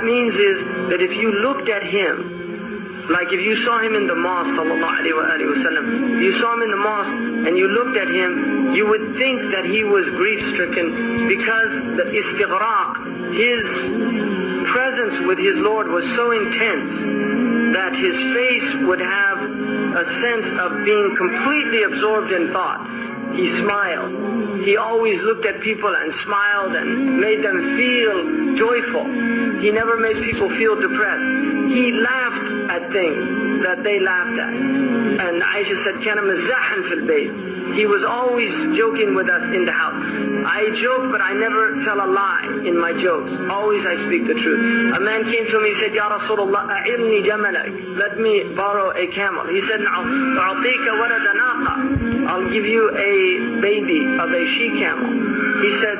means is that if you looked at him, like if you saw him in the mosque, sallallahu alaihi wasallam, if you saw him in the mosque and you looked at him, you would think that he was grief-stricken because the istighraq, his presence with his Lord was so intense that his face would have a sense of being completely absorbed in thought. He smiled. He always looked at people and smiled and made them feel joyful. He never made people feel depressed. He laughed at things that they laughed at. And Aisha said, كَانَ مَزَّاحًا فِي الْبَيْتِ. He was always joking with us in the house. I joke, but I never tell a lie in my jokes. Always I speak the truth. A man came to me and said, Ya Rasulullah, أَعِرْنِي جَمَلَكَ. Let me borrow a camel. He said, أُعْطِيكَ وَلَدَ نَاقَةٍ. I'll give you a baby of a she-camel. He said,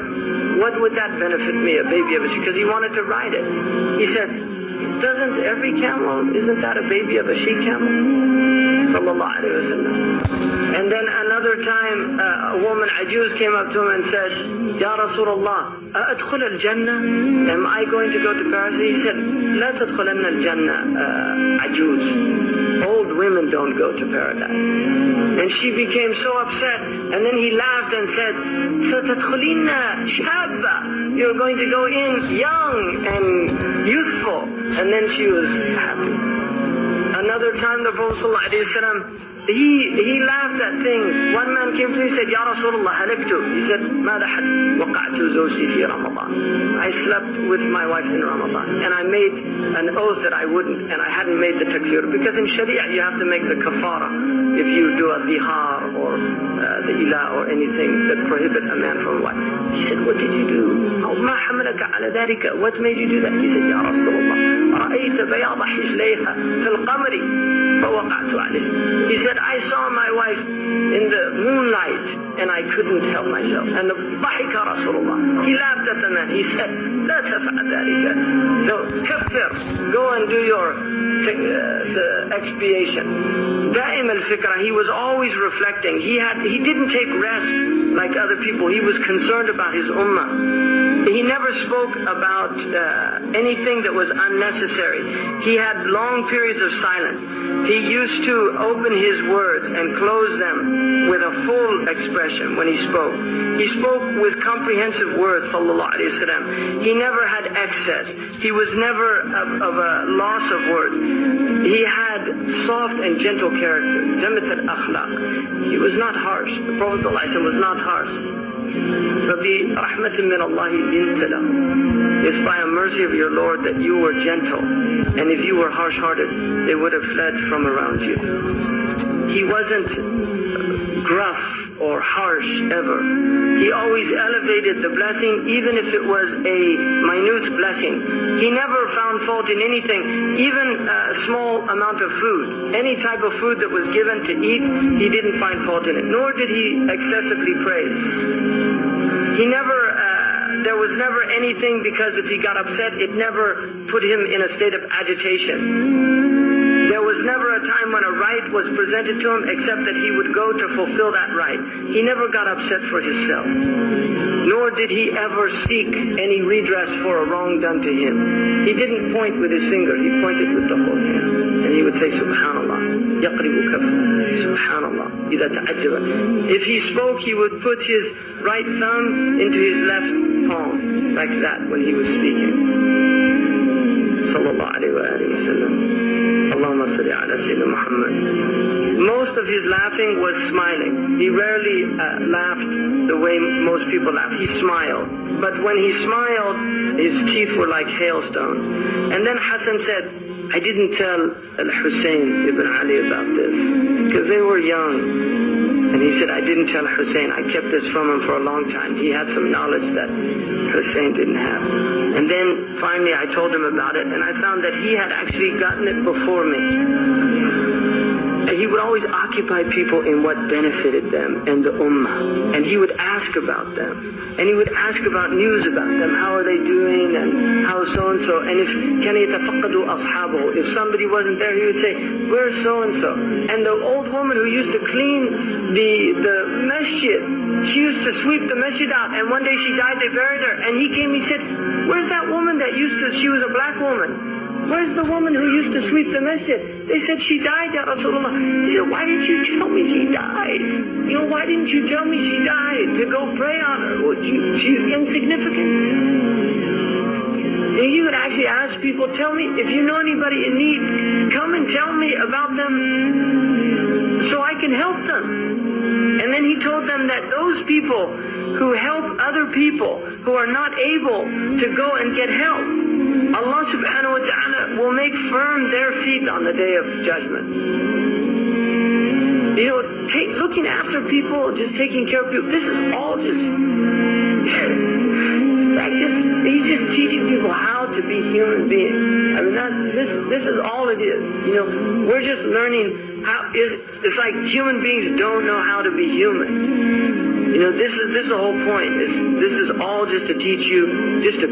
what would that benefit me, a baby of a she? Because he wanted to ride it. He said, doesn't every camel, isn't that a baby of a she-camel? Sallallahu alayhi wa sallam. And then another time, a woman, Ajuz, came up to him and said, Ya Rasulullah, أَأَدْخُلَ الْجَنَّةِ? Am I going to go to paradise? He said, لَا تَدْخُلَنَّ الْجَنَّةِ Ajuz. Old women don't go to paradise. And she became so upset, and then he laughed and said, سَتَدْخُلِنَّ شَابَّةً. You're going to go in young and youthful. And then she was happy. Another time the Prophet ﷺ, he laughed at things. One man came to me and said, Ya Rasulullah, halaktu. He said, ماذا حد وقعت زوجتي في رمضان. I slept with my wife in Ramadan. And I made an oath that I wouldn't, and I hadn't made the takfir. Because in Sharia you have to make the kafara if you do a bihar or the ilah or anything that prohibit a man from a wife. He said, what did you do? ما حملك على ذلك? What made you do that? He said, Ya Rasulullah, رأيت بياض حجليها في القمر فوقعت عليه. He said, I saw my wife in the moonlight and I couldn't help myself. And ضحك رسول الله. He laughed at the man. He said, لا تفعل ذلك. No, كفر. Go and do your the expiation. دائم الفكرة. He was always reflecting. He didn't take rest like other people. He was concerned about his ummah. He never spoke about anything that was unnecessary. He had long periods of silence. He used to open his words and close them with a full expression when he spoke. He spoke with comprehensive words, sallallahu alayhi wa sallam. He never had excess. He was never of a loss of words. He had soft and gentle character. Jamith al-akhlaq. He was not harsh. The Prophet sallallahu alayhi wa sallam was not harsh. فَبِرَحْمَةٍ مِّنَ اللَّهِ لِنْتَ لَهُ. It's by a mercy of your Lord that you were gentle. And if you were harsh-hearted, they would have fled from around you. He wasn't gruff or harsh ever. He always elevated the blessing, even if it was a minute blessing. He never found fault in anything, even a small amount of food. Any type of food that was given to eat, he didn't find fault in it. Nor did he excessively praise. He never, there was never anything, because if he got upset, it never put him in a state of agitation. There was never a time when a right was presented to him except that he would go to fulfill that right. He never got upset for himself. Nor did he ever seek any redress for a wrong done to him. He didn't point with his finger, he pointed with the whole hand. And he would say, Subhanallah, yaqribu kafu, Subhanallah, idha ta'ajjaba. If he spoke, he would put his right thumb into his left palm, like that when he was speaking. Sallallahu alayhi wa sallam. Allahumma salli ala Sayyidina Muhammad. Most of his laughing was smiling. He rarely laughed the way most people laugh. He smiled. But when he smiled, his teeth were like hailstones. And then Hassan said, I didn't tell Al-Hussein ibn Ali about this, because they were young. And he said, I didn't tell Hussein. I kept this from him for a long time. He had some knowledge that Hussein didn't have. And then finally I told him about it, and I found that he had actually gotten it before me. And he would always occupy people in what benefited them and the ummah. And he would ask about them. And he would ask about news about them. How are they doing, and how so-and-so. And if كَانَ يَتَفَقَّدُ أَصْحَابُهُ, if somebody wasn't there, he would say, where's so-and-so? And the old woman who used to clean the masjid she used to sweep the masjid out, and one day she died, they buried her. And he came, he said, where's that woman that used to, she was a black woman. Where's the woman who used to sweep the masjid? They said, she died, Ya Rasulullah. He said, why didn't you tell me she died? You know, why didn't you tell me she died? To go pray on her. Well, she's insignificant. You would actually ask people, tell me, if you know anybody in need, come and tell me about them so I can help them. And then he told them that those people who help other people who are not able to go and get help, Allah subhanahu wa ta'ala will make firm their feet on the day of judgment. You know, looking after people, just taking care of people, this is all just, he's just teaching people how to be human beings. I mean, this is all it is. You know, we're just learning how, it's like human beings don't know how to be human. You know, this is the whole point. This is all just to teach you, just to